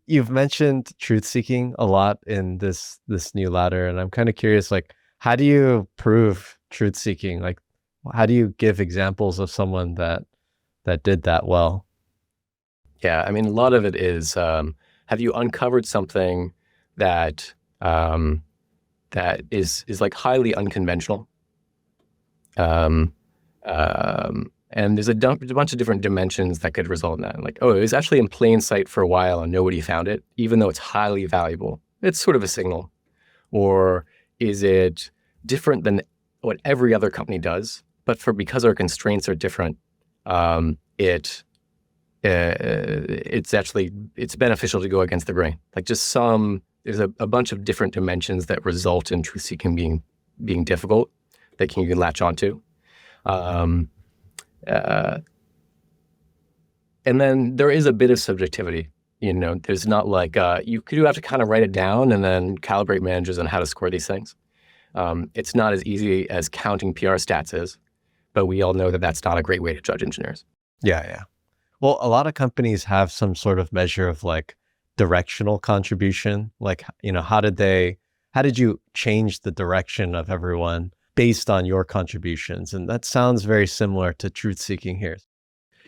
You've mentioned truth seeking a lot in this new ladder, and I'm kind of curious, like, how do you prove truth seeking? Like, how do you give examples of someone that did that well? Yeah, I mean, a lot of it is, have you uncovered something that that is like highly unconventional? And there's a bunch of different dimensions that could result in that. Like, oh, it was actually in plain sight for a while and nobody found it, even though it's highly valuable. It's sort of a signal. Or is it different than what every other company does, but because our constraints are different, it's beneficial to go against the grain. Like there's a bunch of different dimensions that result in truth seeking being difficult that you can latch onto. And then there is a bit of subjectivity. There's not like, you do have to kind of write it down and then calibrate managers on how to score these things. It's not as easy as counting PR stats is, but we all know that that's not a great way to judge engineers. Yeah. Well, a lot of companies have some sort of measure of like directional contribution. Like, how did you change the direction of everyone based on your contributions? And that sounds very similar to truth seeking here.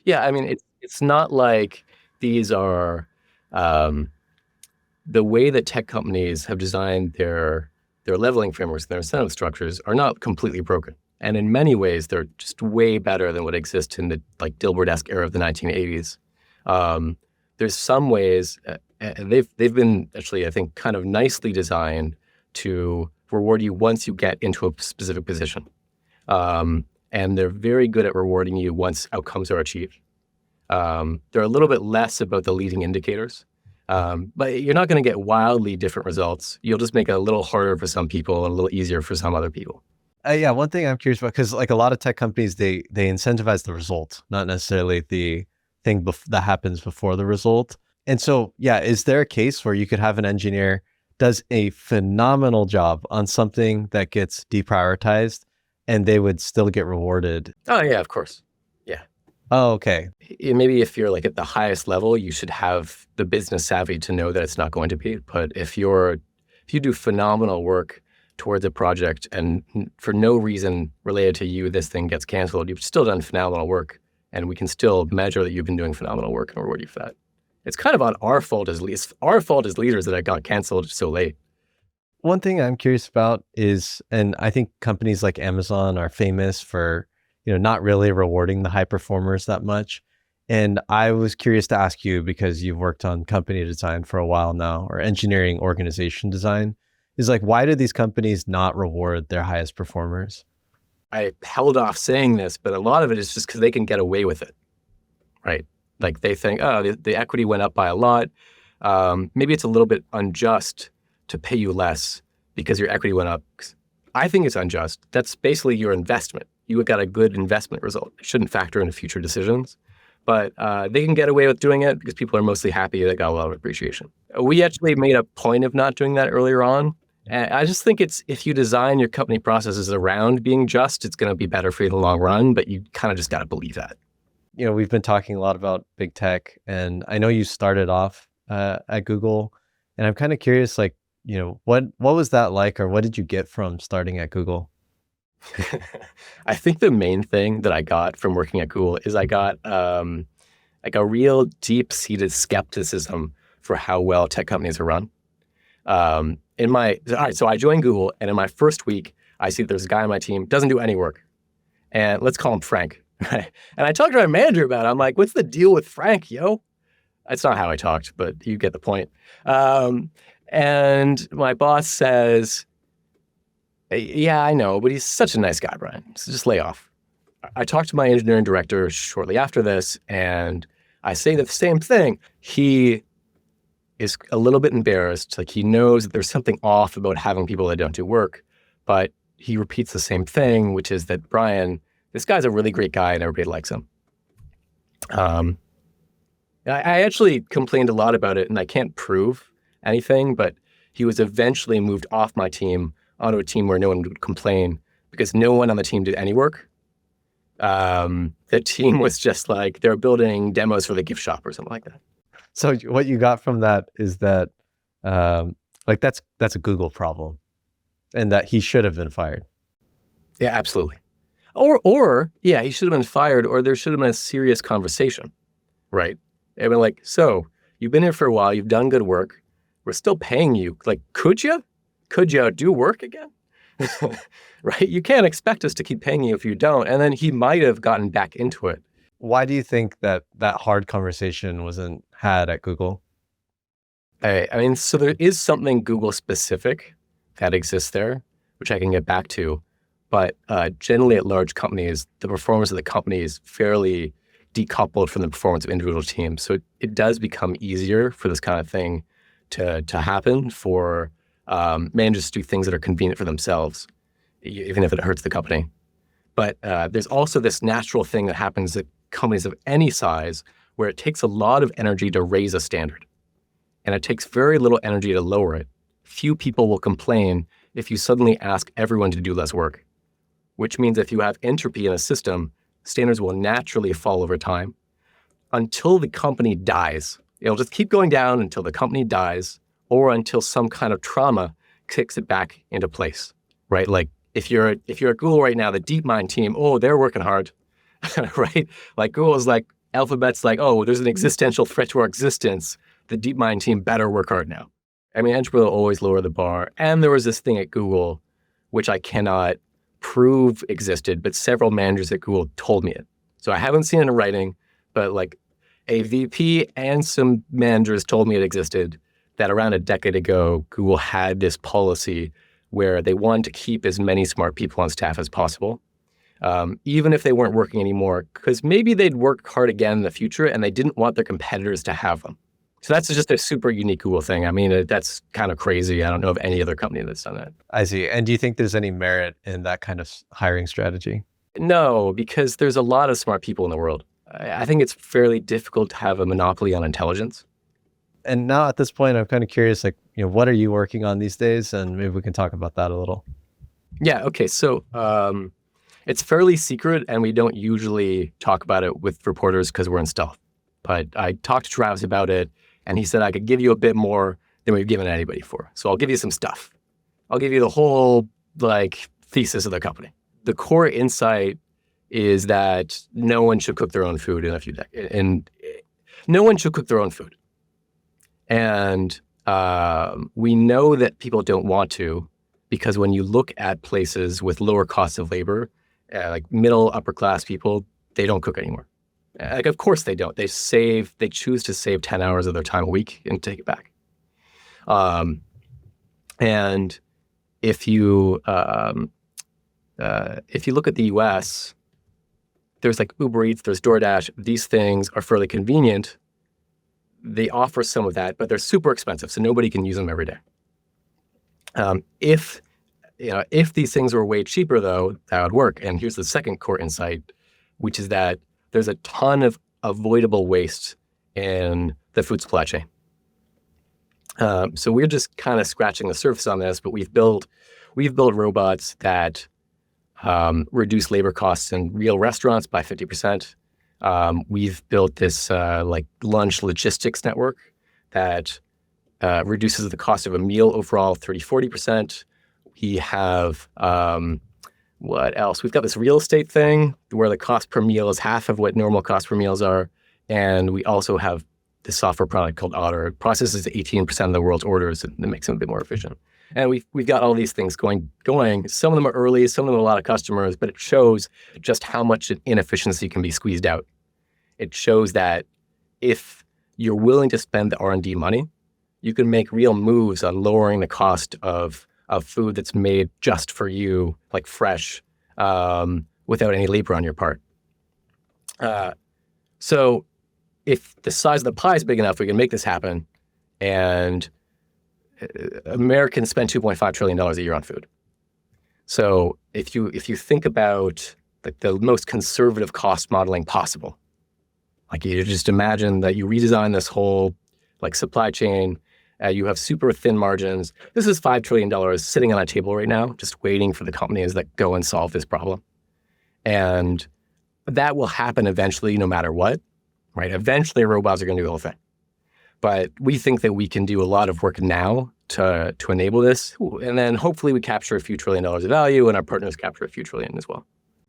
Yeah, I mean, it's not like these are the way that tech companies have designed their leveling frameworks and their incentive structures are not completely broken. And in many ways, they're just way better than what exists in the like Dilbert-esque era of the 1980s. There's some ways, and they've been actually, I think, kind of nicely designed to reward you once you get into a specific position. And they're very good at rewarding you once outcomes are achieved. They're a little bit less about the leading indicators, but you're not going to get wildly different results. You'll just make it a little harder for some people and a little easier for some other people. Yeah, one thing I'm curious about, because like a lot of tech companies, they incentivize the result, not necessarily the thing that happens before the result. And so, yeah, is there a case where you could have an engineer does a phenomenal job on something that gets deprioritized and they would still get rewarded? Oh, yeah, of course. Yeah. Oh, okay. Maybe if you're like at the highest level, you should have the business savvy to know that it's not going to be. But if you do phenomenal work towards a project and for no reason related to you, this thing gets canceled, you've still done phenomenal work and we can still measure that you've been doing phenomenal work and reward you for that. It's kind of on our fault as leaders that it got canceled so late. One thing I'm curious about is, and I think companies like Amazon are famous for, not really rewarding the high performers that much. And I was curious to ask you, because you've worked on company design for a while now, or engineering organization design, is like, why do these companies not reward their highest performers? I held off saying this, but a lot of it is just because they can get away with it, right? Like they think, oh, the equity went up by a lot. Maybe it's a little bit unjust to pay you less because your equity went up. I think it's unjust. That's basically your investment. You got a good investment result. It shouldn't factor into future decisions. but they can get away with doing it because people are mostly happy. They got a lot of appreciation. We actually made a point of not doing that earlier on. And I just think if you design your company processes around being just, it's going to be better for you in the long run, but you kind of just got to believe that. We've been talking a lot about big tech, and I know you started off at Google, and I'm kind of curious, like, what was that like, or what did you get from starting at Google? I think the main thing that I got from working at Google is I got like a real deep-seated skepticism for how well tech companies are run. All right, so I joined Google, and in my first week, I see there's a guy on my team, doesn't do any work. And let's call him Frank. Right? And I talked to my manager about it. I'm like, what's the deal with Frank, yo? That's not how I talked, but you get the point. And my boss says, yeah, I know, but he's such a nice guy, Brian. So just lay off. I talked to my engineering director shortly after this, and I say the same thing. He is a little bit embarrassed. Like, he knows that there's something off about having people that don't do work, but he repeats the same thing, which is that, Brian, this guy's a really great guy and everybody likes him. I actually complained a lot about it, and I can't prove anything, but he was eventually moved off my team onto a team where no one would complain because no one on the team did any work. The team was just like, they're building demos for the gift shop or something like that. So what you got from that is that like that's a Google problem, and that he should have been fired. Yeah, absolutely. Or yeah, he should have been fired, or there should have been a serious conversation, right? I mean, like, so you've been here for a while, you've done good work, we're still paying you. Like, could you do work again? Right? You can't expect us to keep paying you if you don't. And then he might have gotten back into it. Why do you think that hard conversation wasn't had at Google? I mean, so there is something Google specific that exists there, which I can get back to. But generally at large companies, the performance of the company is fairly decoupled from the performance of individual teams. So it does become easier for this kind of thing to happen, for managers to do things that are convenient for themselves, even if it hurts the company. But there's also this natural thing that happens at companies of any size where it takes a lot of energy to raise a standard. And it takes very little energy to lower it. Few people will complain if you suddenly ask everyone to do less work, which means if you have entropy in a system, standards will naturally fall over time until the company dies. It'll just keep going down until the company dies, or until some kind of trauma kicks it back into place, right? Like if you're at Google right now, the DeepMind team, oh, they're working hard, right? Like Google's like, Alphabet's like, oh, there's an existential threat to our existence. The DeepMind team better work hard now. I mean, 𝗪𝗶 will always lower the bar. And there was this thing at Google, which I cannot prove existed, but several managers at Google told me it. So I haven't seen it in writing, but like a VP and some managers told me it existed, that around a decade ago, Google had this policy where they wanted to keep as many smart people on staff as possible, even if they weren't working anymore, because maybe they'd work hard again in the future and they didn't want their competitors to have them. So that's just a super unique Google thing. I mean, that's kind of crazy. I don't know of any other company that's done that. I see. And do you think there's any merit in that kind of hiring strategy? No, because there's a lot of smart people in the world. I think it's fairly difficult to have a monopoly on intelligence. And now at this point, I'm kind of curious, like, what are you working on these days? And maybe we can talk about that a little. Yeah, okay. So it's fairly secret, and we don't usually talk about it with reporters because we're in stealth. But I talked to Travis about it, and he said I could give you a bit more than we've given anybody for. So I'll give you some stuff. I'll give you the whole thesis of the company. The core insight is that no one should cook their own food in a few decades. And no one should cook their own food. And we know that people don't want to, because when you look at places with lower costs of labor, like middle, upper class people, they don't cook anymore. Like, of course they don't. They choose to save 10 hours of their time a week and take it back. And if you look at the US, there's like Uber Eats, there's DoorDash. These things are fairly convenient. They offer some of that, but they're super expensive, so nobody can use them every day. If these things were way cheaper, though, that would work. And here's the second core insight, which is that there's a ton of avoidable waste in the food supply chain. So we're just kind of scratching the surface on this, but we've built robots that reduce labor costs in real restaurants by 50%. We've built this like lunch logistics network that reduces the cost of a meal overall 30-40%. We have what else? We've got this real estate thing where the cost per meal is half of what normal cost per meals are. And we also have this software product called Otter. It processes 18% of the world's orders and it makes them a bit more efficient. And we've got all these things going. Some of them are early, some of them are a lot of customers, but it shows just how much inefficiency can be squeezed out. It shows that if you're willing to spend the R&D money, you can make real moves on lowering the cost of food that's made just for you, like fresh, without any labor on your part. So if the size of the pie is big enough, we can make this happen. And Americans spend $2.5 trillion a year on food. So if you think about like the most conservative cost modeling possible, like you just imagine that you redesign this whole like supply chain, you have super thin margins. This is $5 trillion sitting on a table right now, just waiting for the companies that go and solve this problem. And that will happen eventually, no matter what, right? Eventually robots are going to do the whole thing. But we think that we can do a lot of work now to enable this. And then hopefully we capture a few $1 trillion of value and our partners capture a few trillion as well.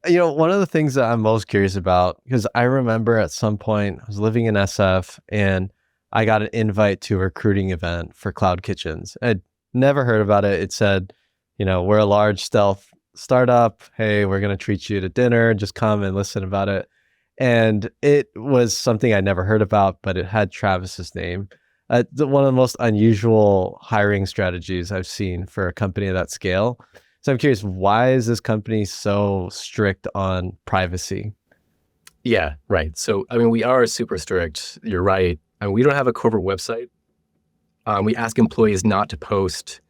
You know, one of the things that I'm most curious about, because I remember at some point I was living in SF and I got an invite to a recruiting event for CloudKitchens. I'd never heard about it. It said, you know, we're a large stealth startup. Hey, we're going to treat you to dinner. Just come and listen about it. And it was something I never heard about, but it had Travis's name. One of the most unusual hiring strategies I've seen for a company of that scale. So I'm curious, why is this company so strict on privacy? Yeah, right. So, I mean, we are super strict. You're right. I mean, we don't have a corporate website. We ask employees not to post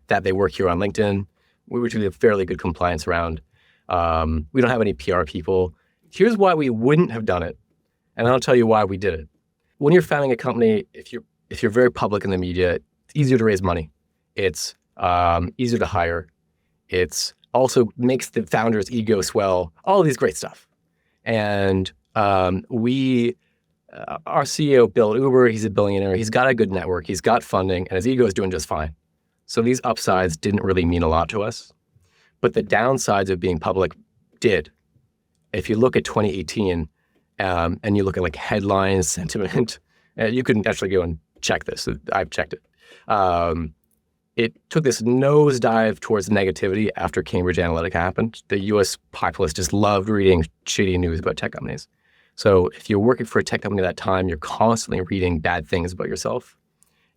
that they work here on LinkedIn, which we have fairly good compliance around. We don't have any PR people. Here's why we wouldn't have done it, and I'll tell you why we did it. When you're founding a company, if you're very public in the media, it's easier to raise money. It's easier to hire. It's also makes the founder's ego swell. All of these great stuff. And our CEO built Uber. He's a billionaire. He's got a good network. He's got funding, and his ego is doing just fine. So these upsides didn't really mean a lot to us, but the downsides of being public did. If you look at 2018 and you look at like headlines, sentiment, you can actually go and check this. I've checked it. It took this nosedive towards negativity after Cambridge Analytica happened. The US populace just loved reading shitty news about tech companies. So if you're working for a tech company at that time, you're constantly reading bad things about yourself.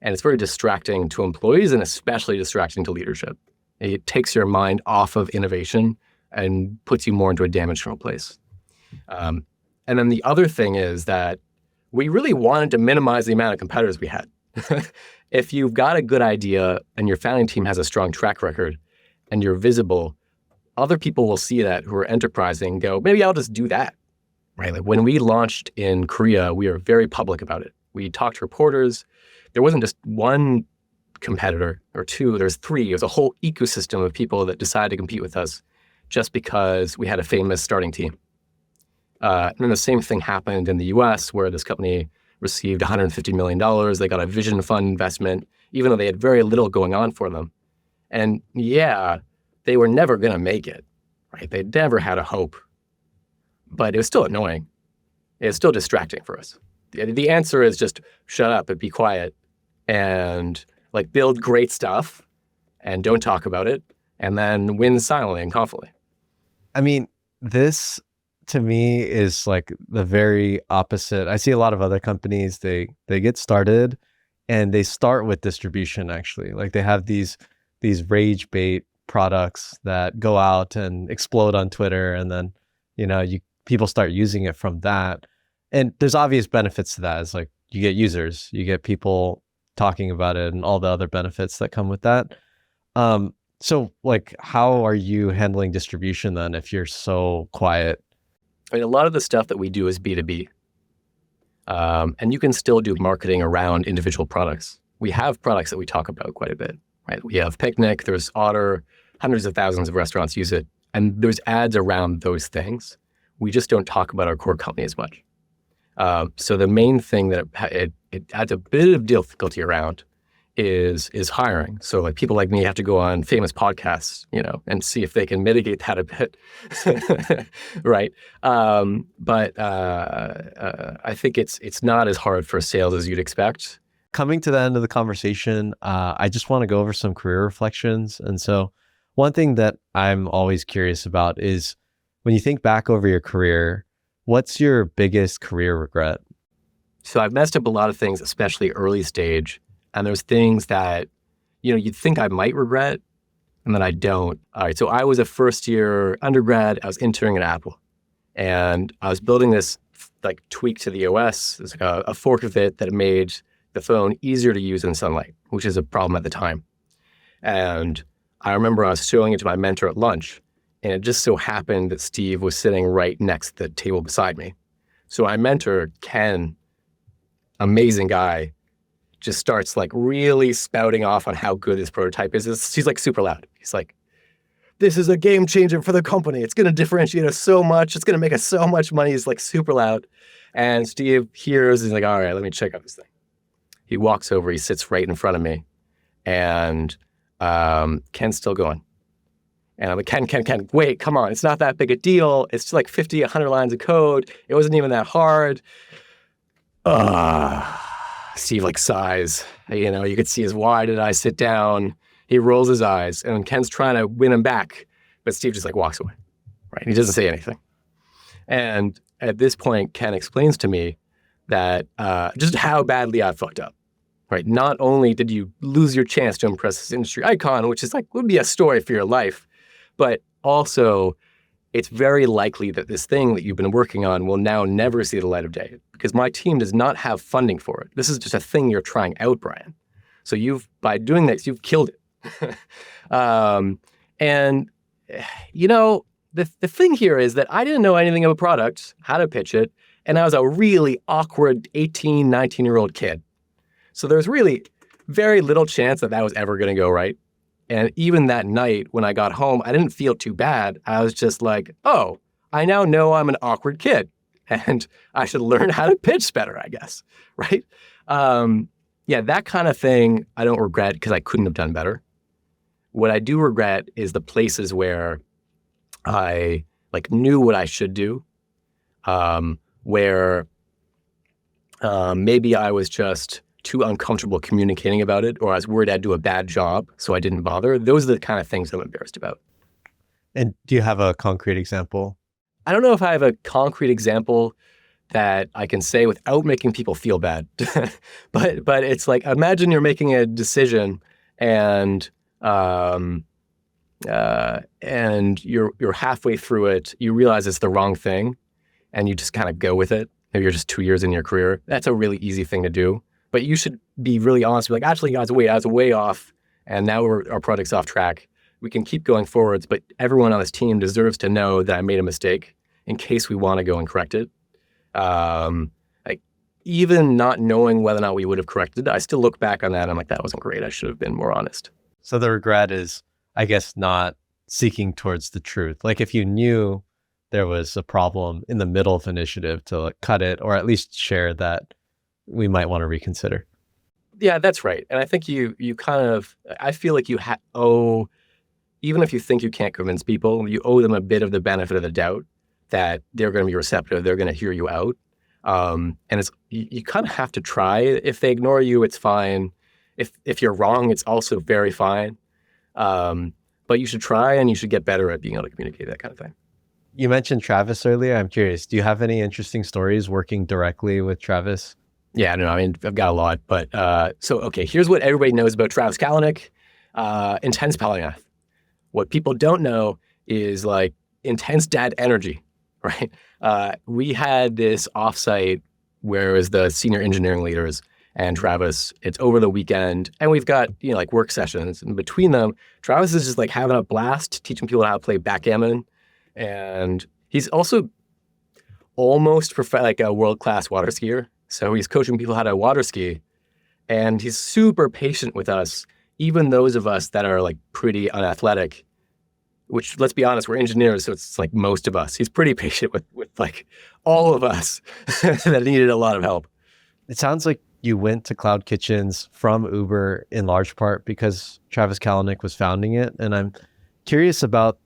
And it's very distracting to employees and especially distracting to leadership. It takes your mind off of innovation and puts you more into a damage control place. And then the other thing is that we really wanted to minimize the amount of competitors we had. If you've got a good idea and your founding team has a strong track record and you're visible, other people will see that who are enterprising and go, maybe I'll just do that, right? Like when we launched in Korea, we were very public about it. We talked to reporters. There wasn't just one competitor or two, there's three. It was a whole ecosystem of people that decided to compete with us just because we had a famous starting team. And then the same thing happened in the US where this company received $150 million. They got a vision fund investment, even though they had very little going on for them. And yeah, they were never going to make it, right? They never had a hope, but it was still annoying. It was still distracting for us. The answer is just shut up and be quiet and like build great stuff and don't talk about it and then win silently and confidently. I mean, this to me is like the very opposite. I see a lot of other companies, they get started and they start with distribution actually. Like they have these rage bait products that go out and explode on Twitter and then, you know, people start using it from that. And there's obvious benefits to that. It's like you get users, you get people talking about it and all the other benefits that come with that. So like, how are you handling distribution then if you're so quiet? I mean, a lot of the stuff that we do is B2B. And you can still do marketing around individual products. We have products that we talk about quite a bit, right? We have Picnic, there's Otter, hundreds of thousands of restaurants use it. And there's ads around those things. We just don't talk about our core company as much. So the main thing that it adds a bit of difficulty around is hiring. So like people like me have to go on famous podcasts, and see if they can mitigate that a bit, right? But I think it's not as hard for sales as you'd expect. Coming to the end of the conversation, I just want to go over some career reflections. And so one thing that I'm always curious about is when you think back over your career, what's your biggest career regret? So I've messed up a lot of things, especially early stage. And there's things that, you'd think I might regret, and then I don't. All right, so I was a first-year undergrad. I was interning at Attwell. And I was building this like tweak to the OS. It's like a fork of it that made the phone easier to use in sunlight, which is a problem at the time. And I remember I was showing it to my mentor at lunch, and it just so happened that Steve was sitting right next to the table beside me. So my mentor, Ken, amazing guy, just starts like really spouting off on how good this prototype is. He's like super loud. He's like, "This is a game changer for the company. It's going to differentiate us so much. It's going to make us so much money." He's like super loud. And Steve hears, he's like, "All right, let me check out this thing." He walks over, he sits right in front of me, and Ken's still going. And I'm like, Ken, wait, come on. It's not that big a deal. It's just like 50, 100 lines of code. It wasn't even that hard. Steve like sighs. You could see his wide eyes sit down. He rolls his eyes, and Ken's trying to win him back, but Steve just like walks away, right? He doesn't say anything. And at this point, Ken explains to me that just how badly I fucked up, right? Not only did you lose your chance to impress this industry icon, which is like, would be a story for your life, but also it's very likely that this thing that you've been working on will now never see the light of day because my team does not have funding for it. This is just a thing you're trying out, Brian. So by doing this, you've killed it. And the thing here is that I didn't know anything of a product, how to pitch it, and I was a really awkward 18, 19-year-old kid. So there's really very little chance that was ever going to go right. And even that night when I got home, I didn't feel too bad. I was just like, oh, I now know I'm an awkward kid and I should learn how to pitch better, I guess, right? That kind of thing I don't regret because I couldn't have done better. What I do regret is the places where I knew what I should do, where maybe I was just too uncomfortable communicating about it, or I was worried I'd do a bad job, so I didn't bother. Those are the kind of things I'm embarrassed about. And do you have a concrete example? I don't know if I have a concrete example that I can say without making people feel bad, but it's like, imagine you're making a decision and you're halfway through it, you realize it's the wrong thing, and you just kind of go with it. Maybe you're just 2 years in your career. That's a really easy thing to do. But you should be really honest. Be like, actually, guys, wait, I was way off, and now our product's off track. We can keep going forwards, but everyone on this team deserves to know that I made a mistake in case we want to go and correct it. Even not knowing whether or not we would have corrected it, I still look back on that and I'm like, that wasn't great. I should have been more honest. So the regret is, I guess, not seeking towards the truth. Like if you knew there was a problem in the middle of initiative to cut it, or at least share that we might want to reconsider. Yeah, that's right. And I think you kind of, I feel like you owe, even if you think you can't convince people, you owe them a bit of the benefit of the doubt that they're going to be receptive, they're going to hear you out. And it's you kind of have to try. If they ignore you, it's fine. If you're wrong, it's also very fine. But you should try, and you should get better at being able to communicate that kind of thing. You mentioned Travis earlier. I'm curious, do you have any interesting stories working directly with Travis? Yeah, no, I mean, I've got a lot, but here's what everybody knows about Travis Kalanick, intense polymath. What people don't know is like intense dad energy, right? We had this offsite where it was the senior engineering leaders and Travis. It's over the weekend, and we've got work sessions, and between them, Travis is just like having a blast teaching people how to play backgammon, and he's also almost like a world-class water skier. So he's coaching people how to water ski, and he's super patient with us, even those of us that are like pretty unathletic, which, let's be honest, we're engineers, so it's like most of us. He's pretty patient with like all of us that needed a lot of help. It sounds like you went to CloudKitchens from Uber in large part because Travis Kalanick was founding it. And I'm curious about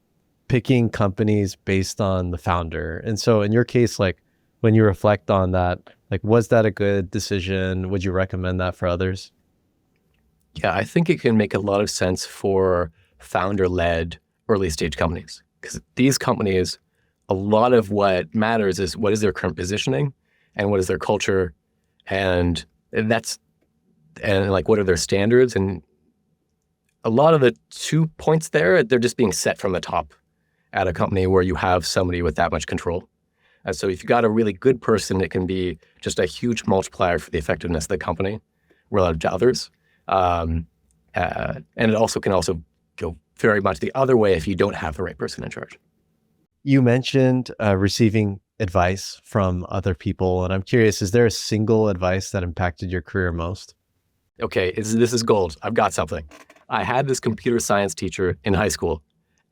picking companies based on the founder. And so in your case, like when you reflect on that, like, was that a good decision? Would you recommend that for others? Yeah, I think it can make a lot of sense for founder-led early stage companies, because these companies, a lot of what matters is what is their current positioning and what is their culture, and like what are their standards. And a lot of the 2 points there, they're just being set from the top at a company where you have somebody with that much control. And so if you got a really good person, it can be just a huge multiplier for the effectiveness of the company relative to others. And it also can go very much the other way if you don't have the right person in charge. You mentioned receiving advice from other people, and I'm curious, is there a single advice that impacted your career most? Okay, this is gold. I've got something. I had this computer science teacher in high school,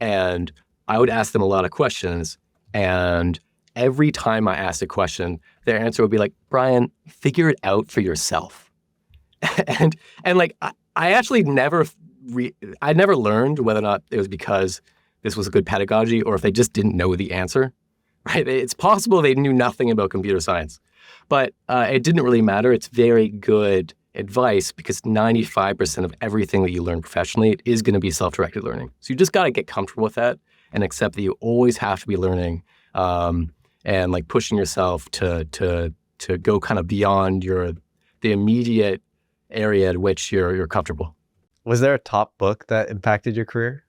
and I would ask them a lot of questions, and every time I asked a question, their answer would be like, Brian, figure it out for yourself. and like, I actually I never learned whether or not it was because this was a good pedagogy or if they just didn't know the answer, right? It's possible they knew nothing about computer science, but it didn't really matter. It's very good advice because 95% of everything that you learn professionally is going to be self-directed learning. So you just got to get comfortable with that and accept that you always have to be learning and like pushing yourself to go kind of beyond the immediate area at which you're comfortable. Was there a top book that impacted your career?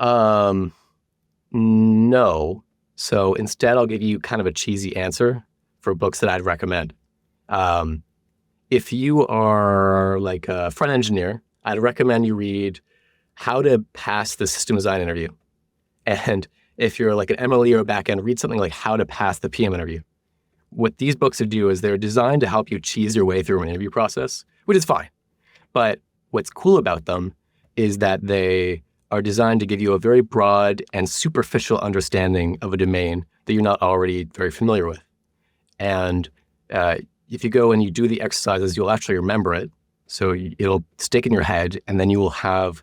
No. So instead, I'll give you kind of a cheesy answer for books that I'd recommend. If you are like a front engineer, I'd recommend you read How to Pass the System Design Interview. And if you're like an MLE or a backend, read something like How to Pass the PM Interview. What these books do is they're designed to help you cheese your way through an interview process, which is fine. But what's cool about them is that they are designed to give you a very broad and superficial understanding of a domain that you're not already very familiar with. And if you go and you do the exercises, you'll actually remember it. So it'll stick in your head, and then you will have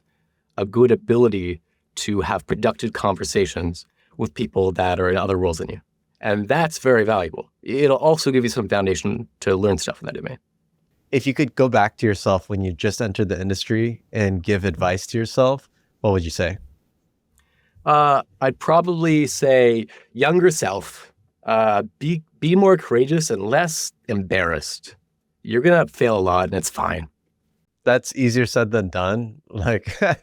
a good ability to have productive conversations with people that are in other roles than you. And that's very valuable. It'll also give you some foundation to learn stuff in that domain. If you could go back to yourself when you just entered the industry and give advice to yourself, what would you say? I'd probably say younger self, be more courageous and less embarrassed. You're going to fail a lot and it's fine. That's easier said than done. Like, I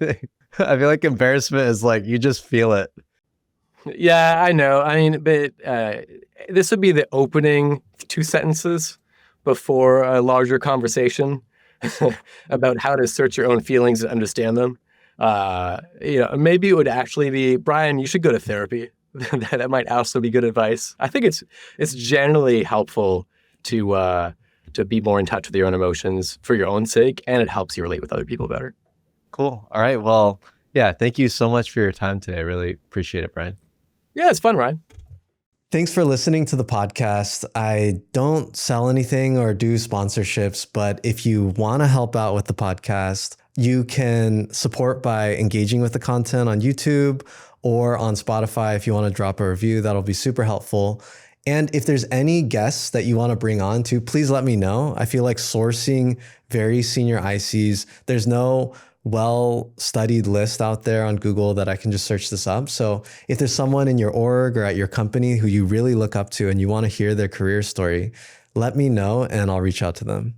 feel like embarrassment is like, you just feel it. Yeah, I know. I mean, but this would be the opening 2 sentences before a larger conversation about how to search your own feelings and understand them. Maybe it would actually be, Brian, you should go to therapy. That might also be good advice. I think it's generally helpful to be more in touch with your own emotions for your own sake, and it helps you relate with other people better. Cool. All right. Well, yeah, thank you so much for your time today. I really appreciate it, Brian. Yeah, it's fun, Ryan. Thanks for listening to the podcast. I don't sell anything or do sponsorships, but if you want to help out with the podcast, you can support by engaging with the content on YouTube or on Spotify. If you want to drop a review, that'll be super helpful. And if there's any guests that you want to bring on to, please let me know. I feel like sourcing very senior ICs, there's no well-studied list out there on Google that I can just search this up. So if there's someone in your org or at your company who you really look up to and you want to hear their career story, let me know and I'll reach out to them.